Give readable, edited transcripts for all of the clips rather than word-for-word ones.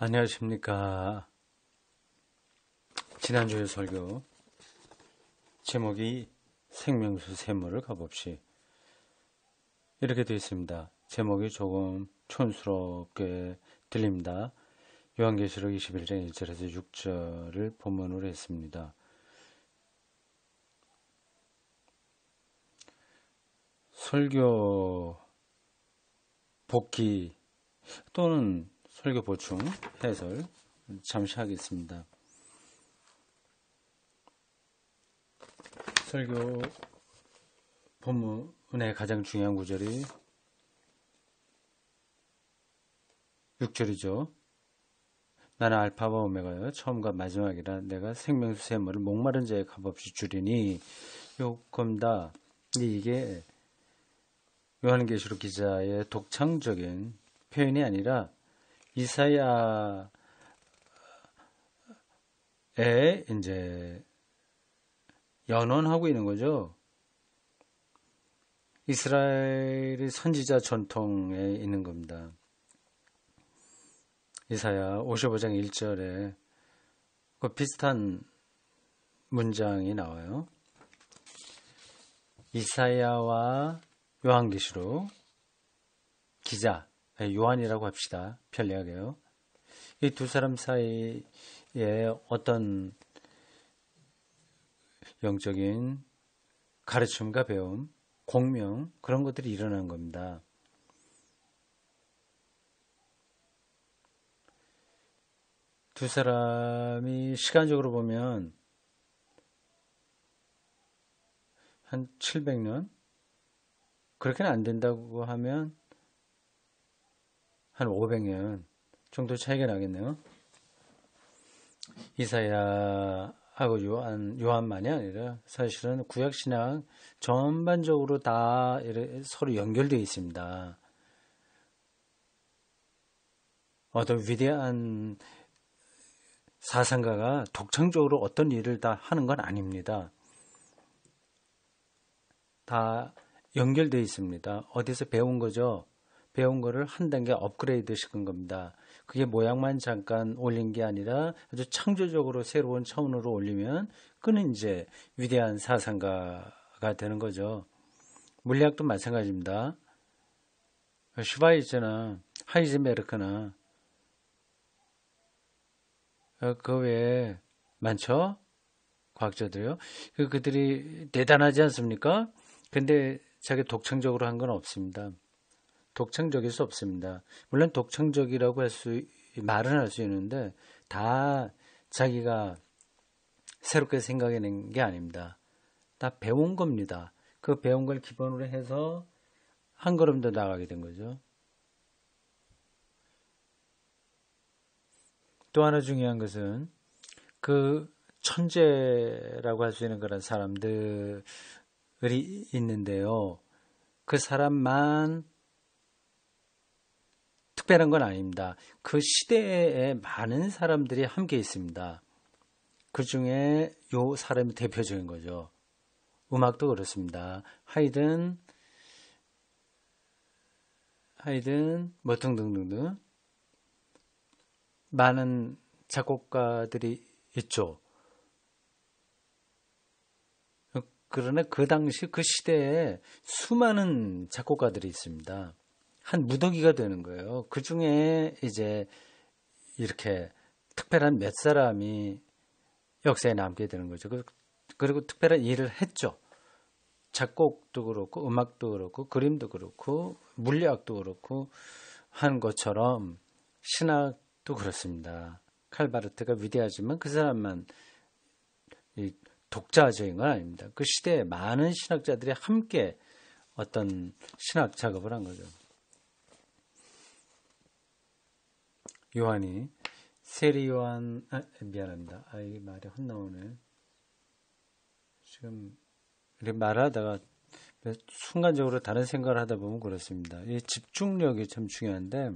안녕하십니까. 지난주에 설교 제목이 생명수 샘물을 값없이 이렇게 되어 있습니다. 제목이 조금 촌스럽게 들립니다. 요한계시록 21장 1절에서 6절을 본문으로 했습니다. 설교 복기 또는 설교 보충 해설 잠시 하겠습니다. 설교 본문의 가장 중요한 구절이 6절이죠. 나는 알파와 오메가요 처음과 마지막이라 내가 생명수 샘물을 목마른 자의 값없이 주리니 요겁니다. 이게 요한계시록 기자의 독창적인 표현이 아니라 이사야의 이제 연언하고 있는 거죠. 이스라엘의 선지자 전통에 있는 겁니다. 이사야 55장 1절에 그 비슷한 문장이 나와요. 이사야와 요한계시록 기자, 요한이라고 합시다. 편리하게요. 이 두 사람 사이에 어떤 영적인 가르침과 배움, 공명 그런 것들이 일어난 겁니다. 두 사람이 시간적으로 보면 한 700년? 그렇게는 안 된다고 하면 한 500년 정도 차이가 나겠네요. 이사야하고 요한만이 아니라 사실은 구약신약 전반적으로 다 서로 연결되어 있습니다. 어떤 위대한 사상가가 독창적으로 어떤 일을 다 하는 건 아닙니다. 다 연결되어 있습니다. 어디서 배운 거죠? 배운 거를 한 단계 업그레이드 시킨 겁니다. 그게 모양만 잠깐 올린 게 아니라 아주 창조적으로 새로운 차원으로 올리면 그는 이제 위대한 사상가가 되는 거죠. 물리학도 마찬가지입니다. 슈바이처나 하이젠베르크나 그 외에 많죠? 과학자들요. 그들이 대단하지 않습니까? 근데 자기 독창적으로 한 건 없습니다. 독창적일 수 없습니다. 물론 독창적이라고 말은 할 수 있는데 다 자기가 새롭게 생각해낸 게 아닙니다. 다 배운 겁니다. 그 배운 걸 기본으로 해서 한 걸음 더 나가게 된 거죠. 또 하나 중요한 것은 그 천재라고 할 수 있는 그런 사람들이 있는데요. 그 사람만 특별한 건 아닙니다. 그 시대에 많은 사람들이 함께 있습니다. 그 중에 요 사람이 대표적인 거죠. 음악도 그렇습니다. 하이든 뭐 등등등등 많은 작곡가들이 있죠. 그러나 그 당시 그 시대에 수많은 작곡가들이 있습니다. 한 무더기가 되는 거예요. 그 중에 이제 이렇게 특별한 몇 사람이 역사에 남게 되는 거죠. 그리고 특별한 일을 했죠. 작곡도 그렇고 음악도 그렇고 그림도 그렇고 물리학도 그렇고 한 것처럼 신학도 그렇습니다. 칼바르트가 위대하지만 그 사람만 독자적인 건 아닙니다. 그 시대에 많은 신학자들이 함께 어떤 신학 작업을 한 거죠. 요한이 세리 요한 미안합니다. 이 말이 헛나오네. 지금 이렇게 말하다가 순간적으로 다른 생각을 하다 보면 그렇습니다. 이 집중력이 참 중요한데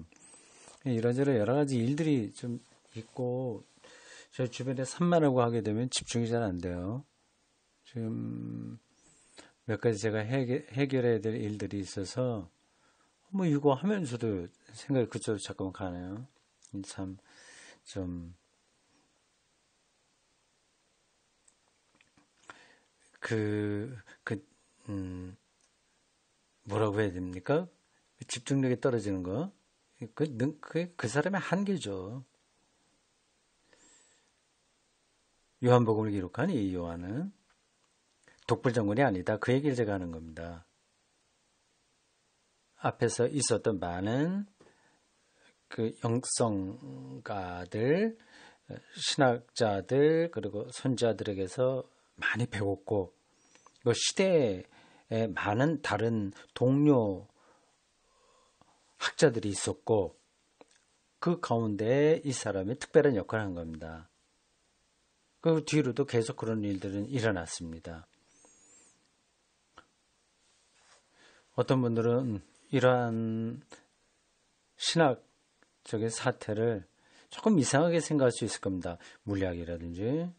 이런저런 여러 가지 일들이 좀 있고 저 주변에 산만하고 하게 되면 집중이 잘 안 돼요. 지금 몇 가지 제가 해결해야 될 일들이 있어서 뭐 이거 하면서도 생각이 그쪽으로 잠깐만 가네요. 참 좀 그, 그, 뭐라고 해야 됩니까? 집중력이 떨어지는 거. 그 사람의 한계죠. 요한복음을 기록한 이 요한은 독불장군이 아니다. 그 얘기를 제가 하는 겁니다. 앞에서 있었던 많은 그 영성가들, 신학자들, 그리고 선자들에게서 많이 배웠고, 그 시대에 많은 다른 동료 학자들이 있었고, 그 가운데 이 사람이 특별한 역할을 한 겁니다. 그 뒤로도 계속 그런 일들은 일어났습니다. 어떤 분들은 이러한 신학적인 사태를 조금 이상하게 생각할 수 있을 겁니다. 물리학이라든지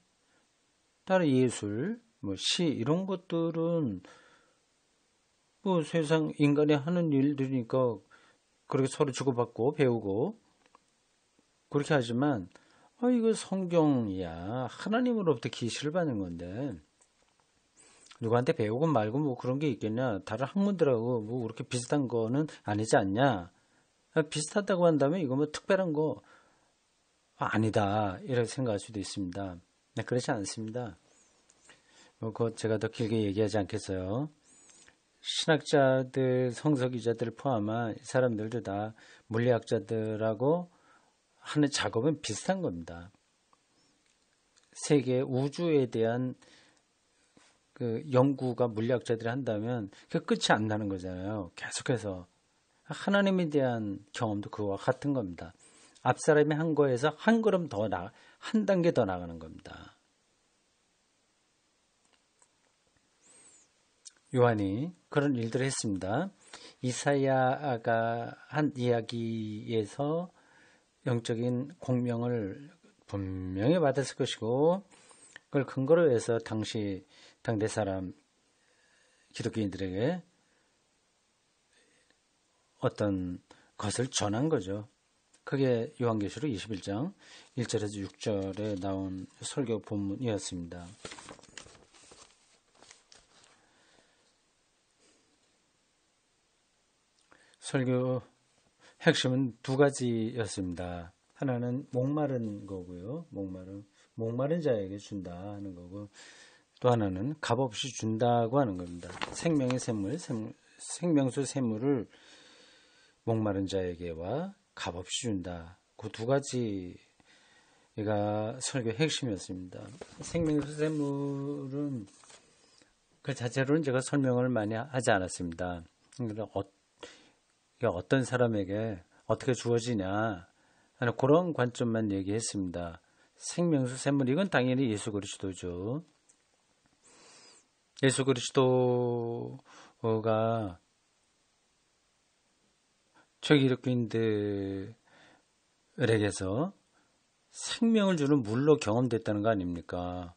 다른 예술, 시 이런 것들은 세상 인간이 하는 일들이니까 그렇게 서로 주고받고 배우고 그렇게 하지만 이거 성경이야. 하나님으로부터 계시를 받는 건데 누구한테 배우고 말고 그런 게 있겠냐. 다른 학문들하고 그렇게 비슷한 거는 아니지 않냐. 비슷하다고 한다면 이거 특별한 거 아니다. 이렇게 생각할 수도 있습니다. 네, 그렇지 않습니다. 그거 제가 더 길게 얘기하지 않겠어요. 신학자들, 성서기자들 포함한 이 사람들도 다 물리학자들하고 하는 작업은 비슷한 겁니다. 세계 우주에 대한 그 연구가 물리학자들이 한다면 그 끝이 안 나는 거잖아요. 계속해서 하나님에 대한 경험도 그와 같은 겁니다. 앞사람이 한 거에서 한 걸음 더 한 단계 더 나가는 겁니다. 요한이 그런 일들을 했습니다. 이사야가 한 이야기에서 영적인 공명을 분명히 받았을 것이고 그걸 근거로 해서 당대 사람 기독교인들에게 어떤 것을 전한 거죠. 그게 요한계시록 21장 1절에서 6절에 나온 설교 본문이었습니다. 설교 핵심은 두 가지였습니다. 하나는 목마른 거고요. 목마른 자에게 준다 하는 거고 또 하나는 값없이 준다고 하는 겁니다. 생명의 샘물, 생명수 샘물을 목마른 자에게와 값없이 준다. 그 두 가지가 설교의 핵심이었습니다. 생명수 샘물은 그 자체로는 제가 설명을 많이 하지 않았습니다. 어떤 사람에게 어떻게 주어지냐 하는 그런 관점만 얘기했습니다. 생명수 샘물 이건 당연히 예수 그리스도죠. 예수 그리스도가 초기독교인들에게서 생명을 주는 물로 경험됐다는 거 아닙니까?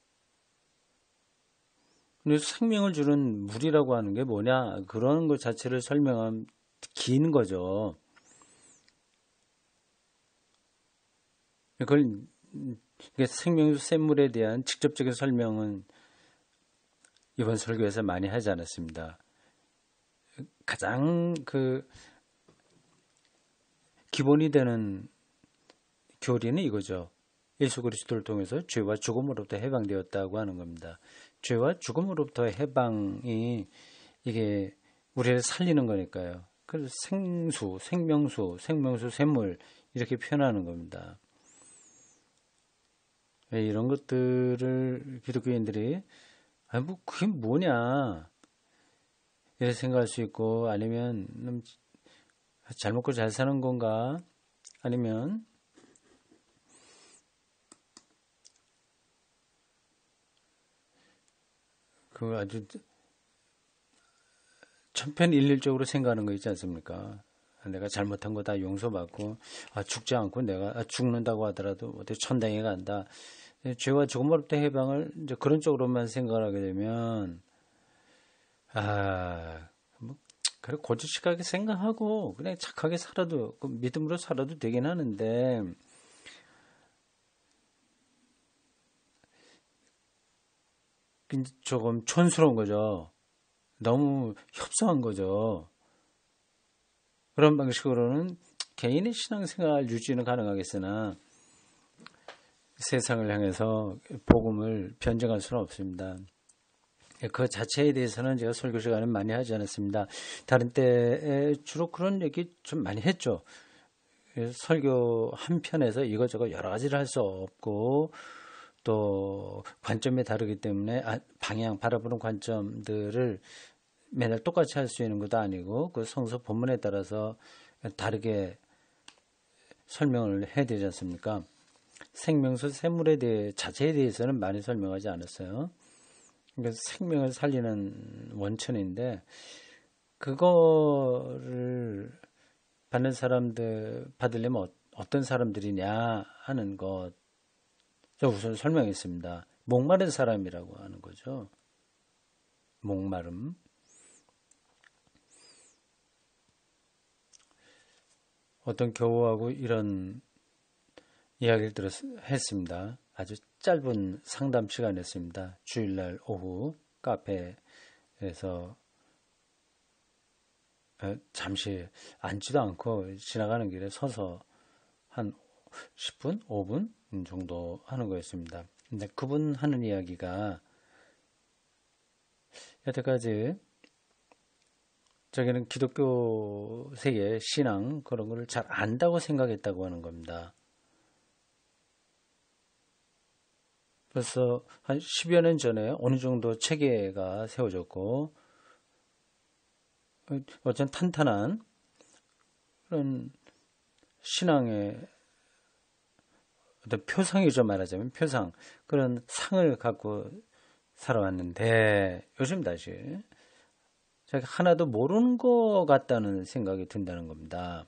근데 생명을 주는 물이라고 하는 게 뭐냐? 그런 것 자체를 설명하면 긴 거죠. 그걸 생명수 샘물에 대한 직접적인 설명은 이번 설교에서 많이 하지 않았습니다. 가장 기본이 되는 교리는 이거죠. 예수 그리스도를 통해서 죄와 죽음으로부터 해방되었다고 하는 겁니다. 죄와 죽음으로부터의 해방이 이게 우리를 살리는 거니까요. 그래서 생명수 샘물 이렇게 표현하는 겁니다. 이런 것들을 기독교인들이 그게 뭐냐 이렇게 생각할 수 있고 아니면 잘 먹고 잘 사는 건가 아니면 그 아주 천편일률적으로 생각하는 거 있지 않습니까? 내가 잘못한 거 다 용서받고 죽지 않고 내가 죽는다고 하더라도 어떻게 천당에 간다. 죄와 죽음으로부터 해방을 이제 그런 쪽으로만 생각을 하게 되면 그래 고지식하게 생각하고 그냥 착하게 살아도 믿음으로 살아도 되긴 하는데 조금 촌스러운 거죠. 너무 협소한 거죠. 그런 방식으로는 개인의 신앙생활 유지는 가능하겠으나 세상을 향해서 복음을 변증할 수는 없습니다. 그 자체에 대해서는 제가 설교 시간은 많이 하지 않았습니다. 다른 때에 주로 그런 얘기 좀 많이 했죠. 설교 한 편에서 이것저것 여러 가지를 할 수 없고 또 관점이 다르기 때문에 방향 바라보는 관점들을 맨날 똑같이 할 수 있는 것도 아니고 그 성서 본문에 따라서 다르게 설명을 해야 되지 않습니까? 생명수 샘물에 대해 자체에 대해서는 많이 설명하지 않았어요. 그러니까 생명을 살리는 원천인데 그거를 받는 사람들 받으려면 어떤 사람들이냐 하는 것 우선 설명했습니다. 목마른 사람이라고 하는 거죠. 목마름. 어떤 교우하고 이런 이야기를 했습니다. 아주 짧은 상담 시간이었습니다. 주일날 오후 카페에서 잠시 앉지도 않고 지나가는 길에 서서 한 10분, 5분 정도 하는 거였습니다. 근데 그분 하는 이야기가 여태까지 자기는 기독교 세계 신앙 그런 거를 잘 안다고 생각했다고 하는 겁니다. 벌써 한 10여 년 전에 어느 정도 체계가 세워졌고 어떤 탄탄한 그런 신앙의 어떤 표상이죠. 말하자면 표상 그런 상을 갖고 살아왔는데 요즘 다시 자기 하나도 모르는 것 같다는 생각이 든다는 겁니다.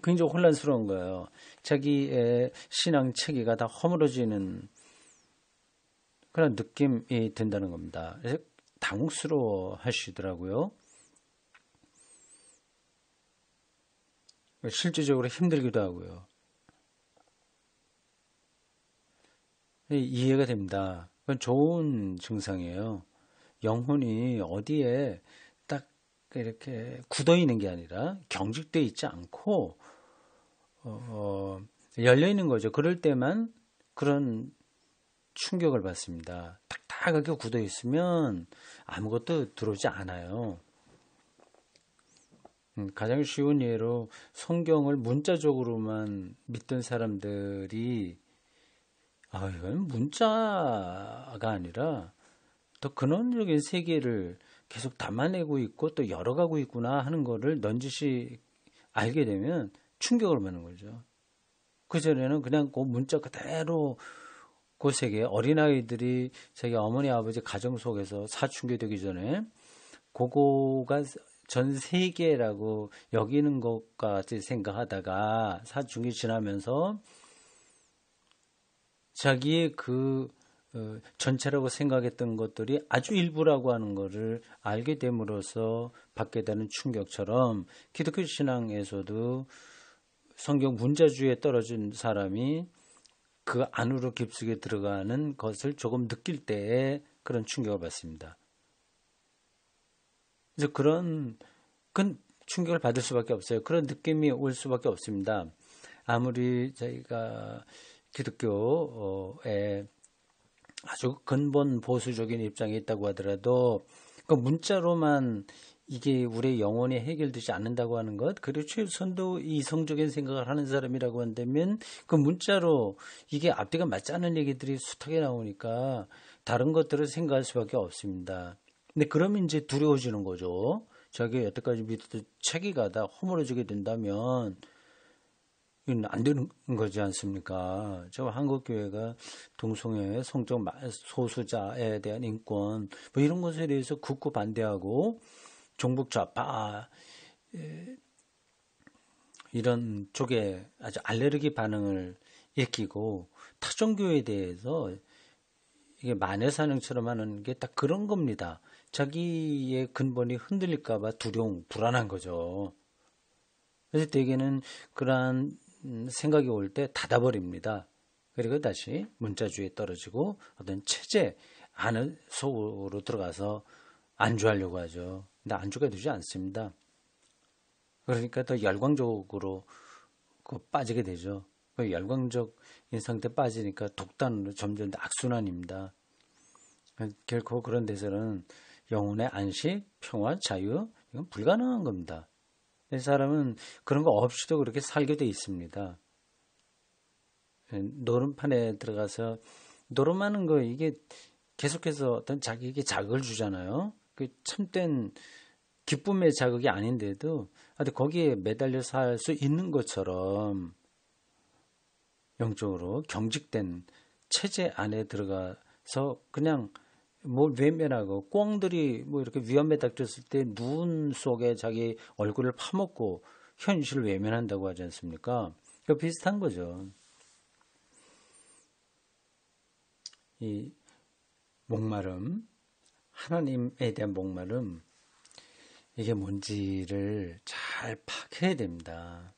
굉장히 혼란스러운 거예요. 자기의 신앙 체계가 다 허물어지는 그런 느낌이 든다는 겁니다. 그래서 당혹스러워 하시더라고요. 실질적으로 힘들기도 하고요. 이해가 됩니다. 그건 좋은 증상이에요. 영혼이 어디에 딱 이렇게 굳어 있는 게 아니라 경직되어 있지 않고 열려 있는 거죠. 그럴 때만 그런 충격을 받습니다. 딱딱하게 굳어 있으면 아무것도 들어오지 않아요. 가장 쉬운 예로 성경을 문자적으로만 믿던 사람들이 이건 문자가 아니라 더 근원적인 세계를 계속 담아내고 있고 또 열어가고 있구나 하는 거를 넌지시 알게 되면 충격을 받는 거죠. 그전에는 그냥 그 문자 그대로 그 세계 어린아이들이 자기 어머니 아버지 가정 속에서 사춘기되기 전에 그거가 전 세계라고 여기는 것까지 생각하다가 사춘기 지나면서 자기의 그 전체라고 생각했던 것들이 아주 일부라고 하는 것을 알게 됨으로써 받게 되는 충격처럼 기독교 신앙에서도 성경 문자주의에 떨어진 사람이 그 안으로 깊숙이 들어가는 것을 조금 느낄 때에 그런 충격을 받습니다. 그래서 그런 충격을 받을 수밖에 없어요. 그런 느낌이 올 수밖에 없습니다. 아무리 저희가 기독교에 아주 근본 보수적인 입장에 있다고 하더라도 그 문자로만 이게 우리의 영혼이 해결되지 않는다고 하는 것, 그리고 최소한도 이성적인 생각을 하는 사람이라고 한다면 그 문자로 이게 앞뒤가 맞지 않는 얘기들이 숱하게 나오니까 다른 것들을 생각할 수밖에 없습니다. 근데 그러면 이제 두려워지는 거죠. 자기가 여태까지 믿었던 체계가 다 허물어지게 된다면 이건 안 되는 거지 않습니까? 저 한국교회가 동성애, 성적 소수자에 대한 인권 뭐 이런 것에 대해서 굳고 반대하고 종북 좌파 이런 쪽에 아주 알레르기 반응을 일으키고 타종교에 대해서 이게 만해사냥처럼 하는 게 딱 그런 겁니다. 자기의 근본이 흔들릴까봐 두려움, 불안한 거죠. 그래서 대개는 그러한 생각이 올 때 닫아버립니다. 그리고 다시 문자주의에 떨어지고 어떤 체제 안에 속으로 들어가서 안주하려고 하죠. 근데 안주가 되지 않습니다. 그러니까 더 열광적으로 빠지게 되죠. 열광적인 상태 빠지니까 독단으로 점점 더 악순환입니다. 결코 그런 데서는 영혼의 안식, 평화, 자유 이건 불가능한 겁니다. 사람은 그런 거 없이도 그렇게 살게 돼 있습니다. 노름판에 들어가서 노름하는 거 이게 계속해서 어떤 자기에게 자극을 주잖아요. 그 참된 기쁨의 자극이 아닌데도 거기에 매달려 살 수 있는 것처럼 영적으로 경직된 체제 안에 들어가서 그냥 뭘 외면하고 꿩들이 뭐 이렇게 위험에 닥쳤을 때 눈 속에 자기 얼굴을 파먹고 현실을 외면한다고 하지 않습니까? 그 비슷한 거죠. 이 목마름, 하나님에 대한 목마름, 이게 뭔지를 잘 파악해야 됩니다.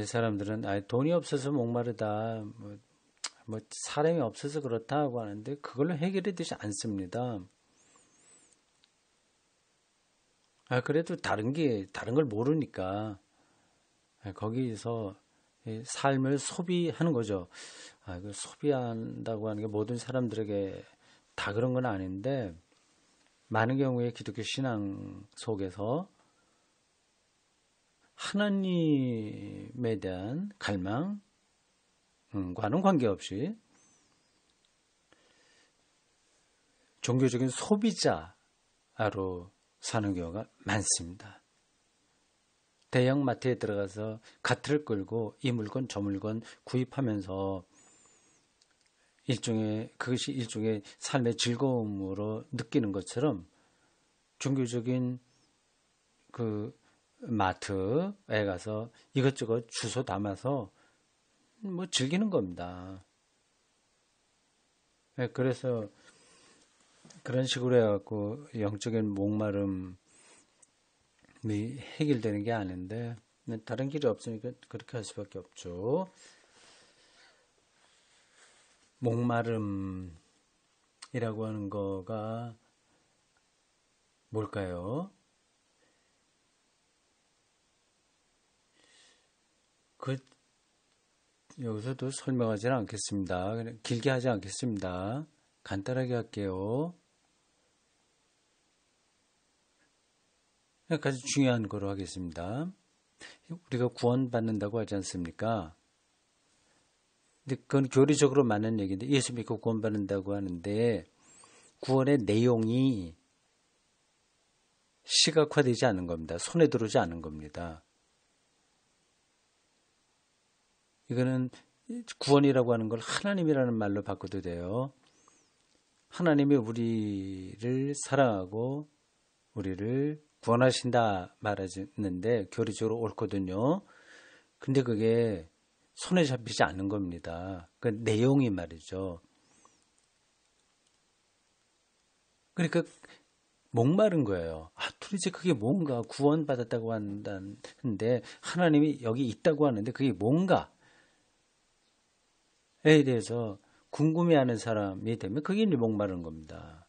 사람들은 돈이 없어서 목마르다, 뭐 사람이 없어서 그렇다고 하는데 그걸로 해결이 되지 않습니다. 그래도 다른 걸 모르니까 거기서 삶을 소비하는 거죠. 그 소비한다고 하는 게 모든 사람들에게 다 그런 건 아닌데 많은 경우에 기독교 신앙 속에서 하나님에 대한 갈망과는 관계없이 종교적인 소비자로 사는 경우가 많습니다. 대형 마트에 들어가서 카트를 끌고 이 물건 저 물건 구입하면서 그것이 일종의 삶의 즐거움으로 느끼는 것처럼 종교적인 그 마트에 가서 이것저것 주워 담아서 뭐 즐기는 겁니다. 그래서 그런 식으로 해갖고 영적인 목마름이 해결되는 게 아닌데 다른 길이 없으니까 그렇게 할 수밖에 없죠. 목마름이라고 하는 거가 뭘까요? 여기서도 설명하지는 않겠습니다. 그냥 길게 하지 않겠습니다. 간단하게 할게요. 가장 중요한 거로 하겠습니다. 우리가 구원받는다고 하지 않습니까? 근데 그건 교리적으로 맞는 얘기인데 예수 믿고 구원받는다고 하는데 구원의 내용이 시각화되지 않는 겁니다. 손에 들어오지 않는 겁니다. 이거는 구원이라고 하는 걸 하나님이라는 말로 바꿔도 돼요. 하나님이 우리를 사랑하고 우리를 구원하신다 말하는데 교리적으로 옳거든요. 근데 그게 손에 잡히지 않는 겁니다. 그 내용이 말이죠. 그러니까 목마른 거예요. 도대체 그게 뭔가 구원받았다고 한다는데 하나님이 여기 있다고 하는데 그게 뭔가에 대해서 궁금해하는 사람이 되면 그게 이제 목마른 겁니다.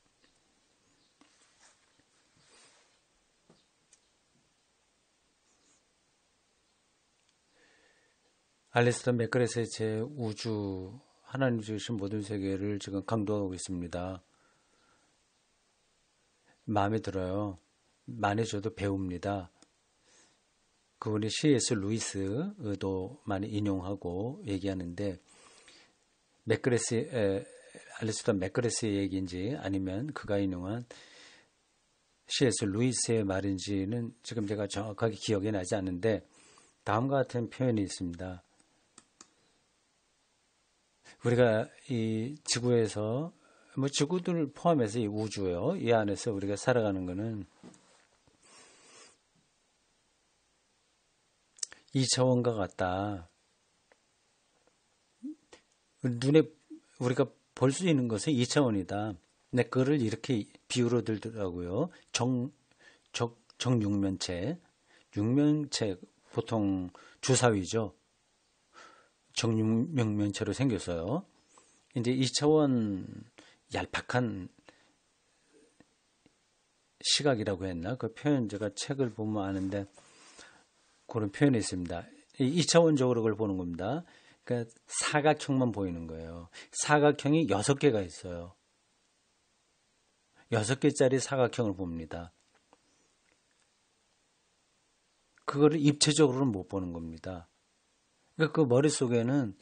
알리스터 맥그레스의 제 우주, 하나님 주신 모든 세계를 지금 강조하고 있습니다. 마음에 들어요. 많이 저도 배웁니다. 그분이 C.S. 루이스도 많이 인용하고 얘기하는데 알리스터 맥그레스의 얘기인지 아니면 그가 인용한 C.S. 루이스의 말인지는 지금 제가 정확하게 기억이 나지 않는데 다음과 같은 표현이 있습니다. 우리가 이 지구에서 지구들을 포함해서 이 우주요. 이 안에서 우리가 살아가는 것은 2차원과 같다. 눈에 우리가 볼 수 있는 것은 2차원이다. 근데 그거를 이렇게 비유로 들더라고요. 정육면체. 육면체 보통 주사위죠. 정육면체로 생겼어요. 이제 2차원 얄팍한 시각이라고 했나? 그 표현 제가 책을 보면 아는데 그런 표현이 있습니다. 2차원적으로 그걸 보는 겁니다. 그러니까 사각형만 보이는 거예요. 사각형이 6개가 있어요. 6개짜리 사각형을 봅니다. 그거를 입체적으로는 못 보는 겁니다. 그러니까 그 머릿속에는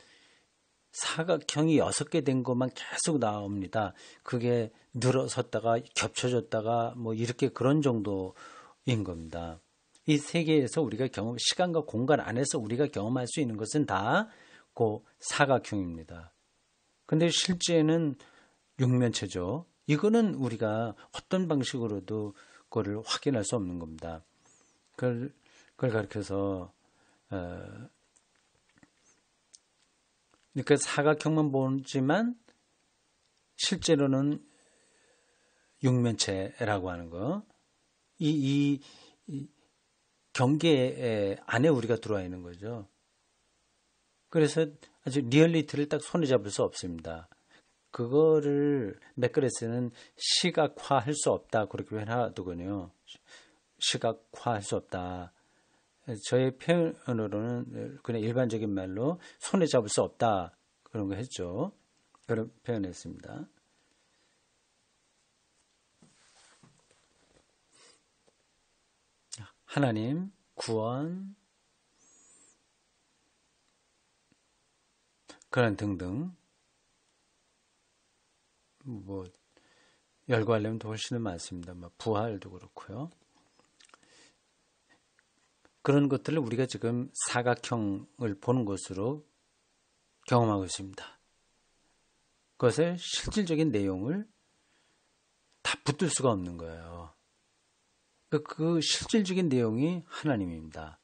사각형이 6개 된 것만 계속 나옵니다. 그게 늘어섰다가 겹쳐졌다가 뭐 이렇게 그런 정도인 겁니다. 이 세계에서 우리가 시간과 공간 안에서 우리가 경험할 수 있는 것은 다 그 사각형입니다. 근데 실제는 육면체죠. 이거는 우리가 어떤 방식으로도 그거를 확인할 수 없는 겁니다. 그걸 가르쳐서 그러니까 사각형만 보지만 실제로는 육면체라고 하는 거. 이 경계 안에 우리가 들어와 있는 거죠. 그래서 아주 리얼리티를 딱 손에 잡을 수 없습니다. 그거를 맥그레스는 시각화할 수 없다 그렇게 표현하더군요. 시각화할 수 없다. 저의 표현으로는 그냥 일반적인 말로 손에 잡을 수 없다 그런 거 했죠. 그런 표현했습니다. 하나님, 구원, 그런 등등 뭐 열거하려면 더 훨씬 많습니다. 뭐 부활도 그렇고요. 그런 것들을 우리가 지금 사각형을 보는 것으로 경험하고 있습니다. 그것의 실질적인 내용을 다 붙들 수가 없는 거예요. 그 실질적인 내용이 하나님입니다.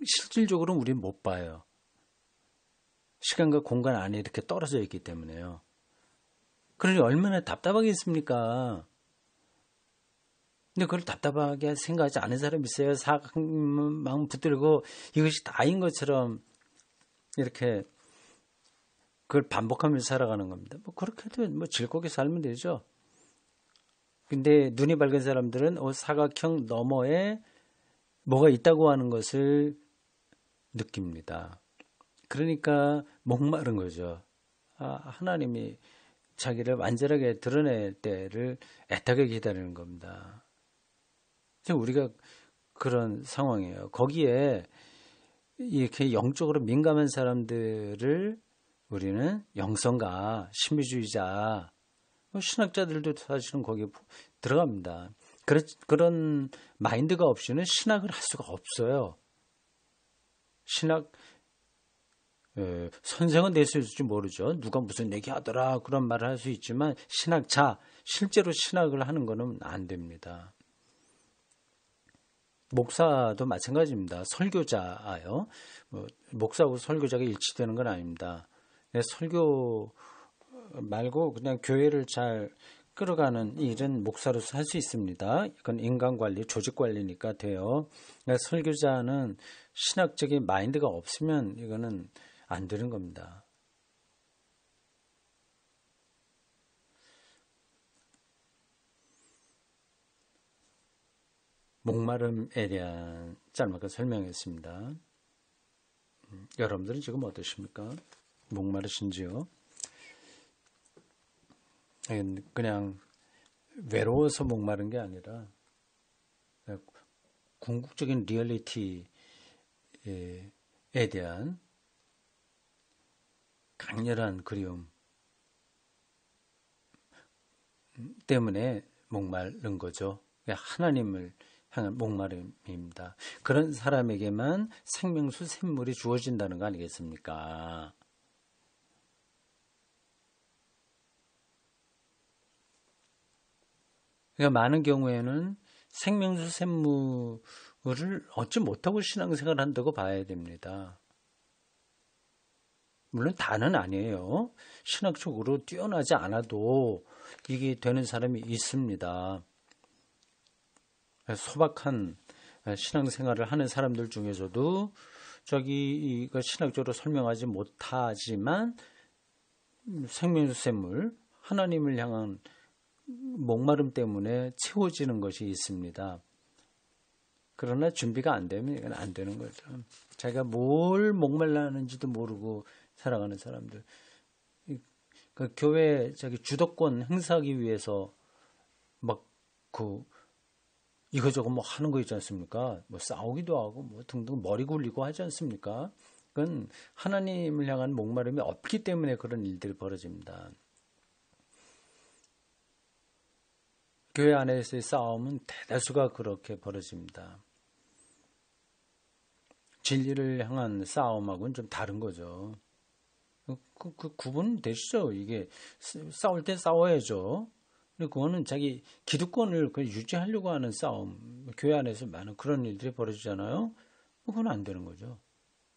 실질적으로 우리는 못 봐요. 시간과 공간 안에 이렇게 떨어져 있기 때문에요. 그러니 얼마나 답답하겠습니까? 근데 그걸 답답하게 생각하지 않은 사람이 있어요. 사각만 붙들고 이것이 다인 것처럼 이렇게 그걸 반복하면서 살아가는 겁니다. 뭐 그렇게 해도 뭐 즐겁게 살면 되죠. 근데 눈이 밝은 사람들은 사각형 너머에 뭐가 있다고 하는 것을 느낍니다. 그러니까 목마른 거죠. 하나님이 자기를 완전하게 드러낼 때를 애타게 기다리는 겁니다. 우리가 그런 상황이에요. 거기에 이렇게 영적으로 민감한 사람들을 우리는 영성가, 신비주의자, 신학자들도 사실은 거기에 들어갑니다. 그런 마인드가 없이는 신학을 할 수가 없어요. 신학 선생은 될 수 있을지 모르죠. 누가 무슨 얘기하더라 그런 말을 할 수 있지만 신학자, 실제로 신학을 하는 것은 안 됩니다. 목사도 마찬가지입니다. 설교자요. 목사하고 설교자가 일치되는 건 아닙니다. 설교 말고 그냥 교회를 잘 끌어가는 일은 목사로서 할 수 있습니다. 이건 인간관리, 조직관리니까 돼요. 설교자는 신학적인 마인드가 없으면 이거는 안 되는 겁니다. 목마름에 대한 짤막한 설명했습니다. 여러분들은 지금 어떠십니까? 목마르신지요? 그냥 외로워서 목마른 게 아니라 궁극적인 리얼리티에 대한 강렬한 그리움 때문에 목마른 거죠. 하나님을 향한 목마름입니다. 그런 사람에게만 생명수 샘물이 주어진다는 거 아니겠습니까? 그러니까 많은 경우에는 생명수 샘물을 얻지 못하고 신앙생활을 한다고 봐야 됩니다. 물론 다는 아니에요. 신학적으로 뛰어나지 않아도 이게 되는 사람이 있습니다. 소박한 신앙생활을 하는 사람들 중에서도 이거 신학적으로 설명하지 못하지만 생명수 샘물, 하나님을 향한 목마름 때문에 채워지는 것이 있습니다. 그러나 준비가 안 되면 이건 안 되는 거죠. 자기가 뭘 목말라 하는지도 모르고 살아가는 사람들. 그 교회 자기 주도권 행사하기 위해서 막 이거저거 뭐 하는 거 있지 않습니까? 뭐 싸우기도 하고 뭐 등등 머리 굴리고 하지 않습니까? 그건 하나님을 향한 목마름이 없기 때문에 그런 일들이 벌어집니다. 교회 안에서의 싸움은 대다수가 그렇게 벌어집니다. 진리를 향한 싸움하고는 좀 다른 거죠. 그 구분 되시죠? 이게 싸울 때 싸워야죠. 그거는 자기 기득권을 유지하려고 하는 싸움, 교회 안에서 많은 그런 일들이 벌어지잖아요. 그건 안 되는 거죠.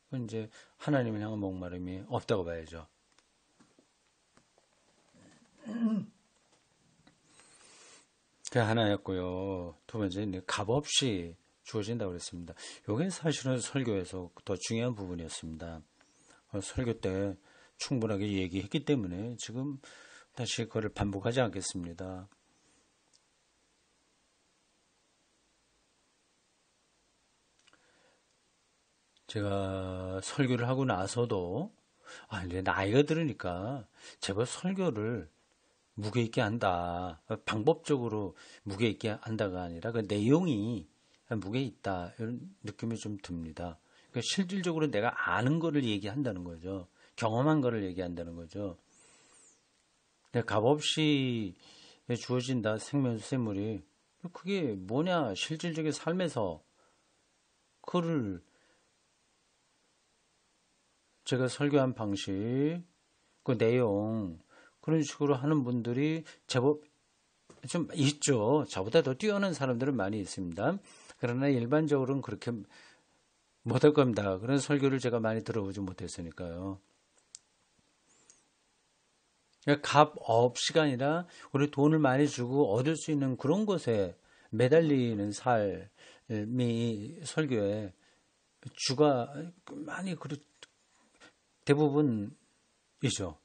그건 이제 하나님을 향한 목마름이 없다고 봐야죠. 그 하나였고요. 두 번째, 값없이 주어진다고 그랬습니다. 이게 사실은 설교에서 더 중요한 부분이었습니다. 설교 때 충분하게 얘기했기 때문에 지금 다시 그걸 반복하지 않겠습니다. 제가 설교를 하고 나서도 이제 나이가 들으니까 제발 설교를 무게 있게 한다. 방법적으로 무게 있게 한다가 아니라 그 내용이 무게 있다. 이런 느낌이 좀 듭니다. 그러니까 실질적으로 내가 아는 거를 얘기한다는 거죠. 경험한 거를 얘기한다는 거죠. 값없이 주어진다. 생명수 샘물이. 그게 뭐냐. 실질적인 삶에서 그를 제가 설교한 방식, 그 내용 그런 식으로 하는 분들이 제법 좀 있죠. 저보다 더 뛰어난 사람들은 많이 있습니다. 그러나 일반적으로는 그렇게 못할 겁니다. 그런 설교를 제가 많이 들어보지 못했으니까요. 값 없이가 아니라 우리 돈을 많이 주고 얻을 수 있는 그런 것에 매달리는 삶이 설교에 주가 많이 대부분이죠.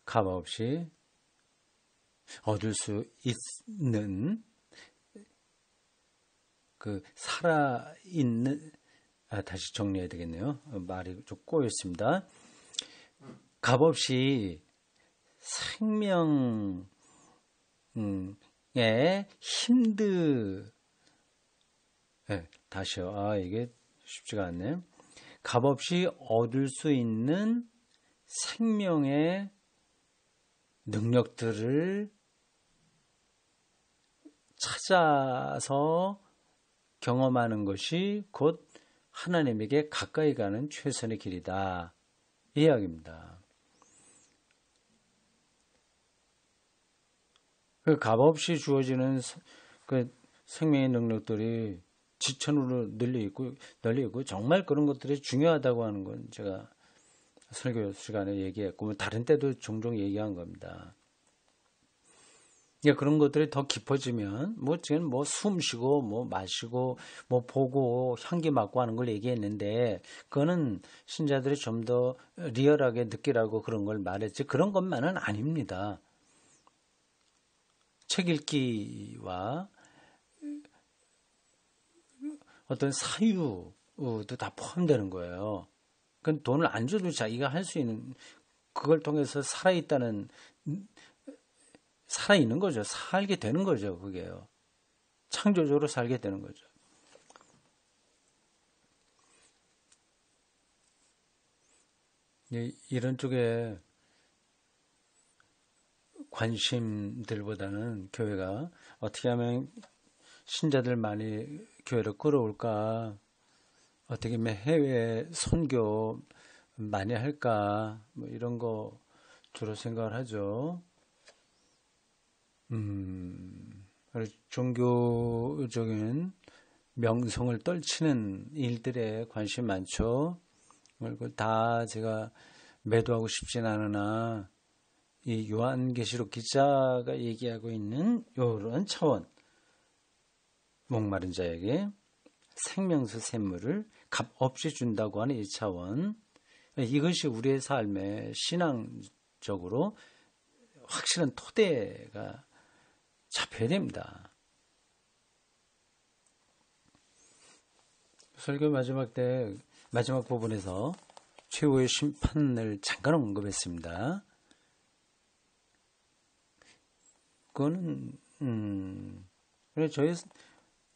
값 없이 얻을 수 있는 그 살아있는 다시 정리해야 되겠네요. 말이 좀 꼬였습니다. 값없이 생명에 다시요. 이게 쉽지가 않네. 값없이 얻을 수 있는 생명의 능력들을 찾아서 경험하는 것이 곧 하나님에게 가까이 가는 최선의 길이다. 이 이야기입니다. 그 값없이 주어지는 그 생명의 능력들이 지천으로 널려 있고 정말 그런 것들이 중요하다고 하는 건 제가 설교 시간에 얘기했고 다른 때도 종종 얘기한 겁니다. 그런 것들이 더 깊어지면 지금 숨 쉬고 마시고 보고 향기 맡고 하는 걸 얘기했는데 그거는 신자들이 좀 더 리얼하게 느끼라고 그런 걸 말했지 그런 것만은 아닙니다. 책 읽기와 어떤 사유도 다 포함되는 거예요. 그건 돈을 안 줘도 자기가 할 수 있는 그걸 통해서 살아있는 거죠. 살게 되는 거죠. 그게요. 창조적으로 살게 되는 거죠. 이런 쪽에 관심들보다는 교회가 어떻게 하면 신자들 많이 교회로 끌어올까, 어떻게 하면 해외 선교 많이 할까, 이런 거 주로 생각을 하죠. 종교적인 명성을 떨치는 일들에 관심 많죠. 그리고 다 제가 매도하고 싶진 않으나 이 요한계시록 기자가 얘기하고 있는 이런 차원 목마른 자에게 생명수 샘물을 값 없이 준다고 하는 이 차원, 이것이 우리의 삶에 신앙적으로 확실한 토대가 잡혀야 됩니다. 설교 마지막 부분에서 최후의 심판을 잠깐 언급했습니다. 그거는 저희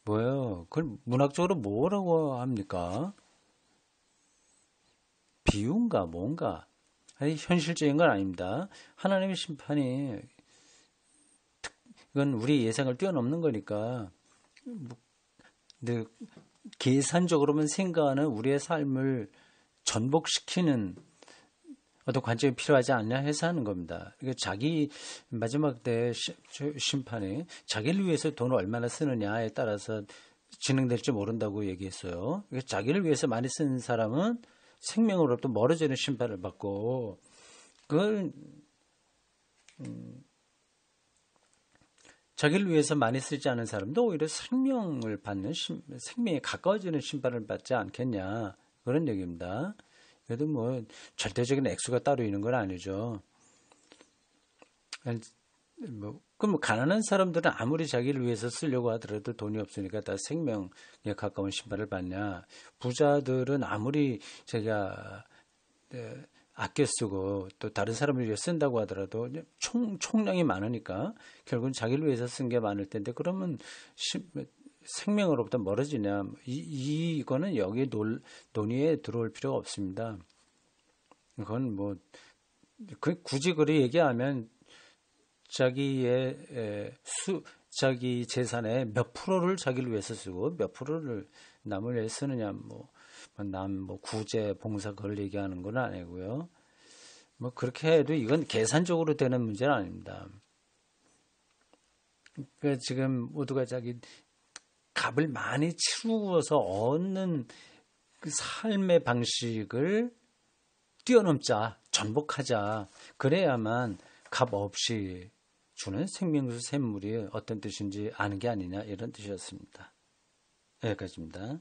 그걸 문학적으로 뭐라고 합니까? 비유인가 뭔가? 아니, 현실적인 건 아닙니다. 하나님의 심판이 이건 우리 예상을 뛰어넘는 거니까 계산적으로만 생각하는 우리의 삶을 전복시키는 어떤 관점이 필요하지 않냐 해서 하는 겁니다. 그러니까 자기 마지막 때 심판에 자기를 위해서 돈을 얼마나 쓰느냐에 따라서 진행될지 모른다고 얘기했어요. 그러니까 자기를 위해서 많이 쓰는 사람은 생명으로부터 멀어지는 심판을 받고, 그걸 자기를 위해서 많이 쓰지 않은 사람도 오히려 생명을 받는 생명에 가까워지는 심판을 받지 않겠냐, 그런 얘기입니다. 그래도 뭐 절대적인 액수가 따로 있는 건 아니죠. 그럼 가난한 사람들은 아무리 자기를 위해서 쓰려고 하더라도 돈이 없으니까 다 생명에 가까운 심판을 받냐. 부자들은 아무리 자기가 아껴 쓰고 또 다른 사람을 위해 쓴다고 하더라도 총량이 많으니까 결국은 자기를 위해서 쓴 게 많을 텐데, 그러면 생명으로부터 멀어지냐. 이거는 여기 논의에 들어올 필요가 없습니다. 그건 뭐 굳이 그리 얘기하면 자기 재산의 몇 프로를 자기를 위해서 쓰고 몇 프로를 남을 위해 쓰느냐, 남 구제 봉사 그걸 얘기하는 건 아니고요. 그렇게 해도 이건 계산적으로 되는 문제는 아닙니다. 그러니까 지금 모두가 자기 값을 많이 치루어서 얻는 그 삶의 방식을 뛰어넘자, 전복하자. 그래야만 값 없이 주는 생명수 샘물이 어떤 뜻인지 아는 게 아니냐, 이런 뜻이었습니다. 여기까지입니다.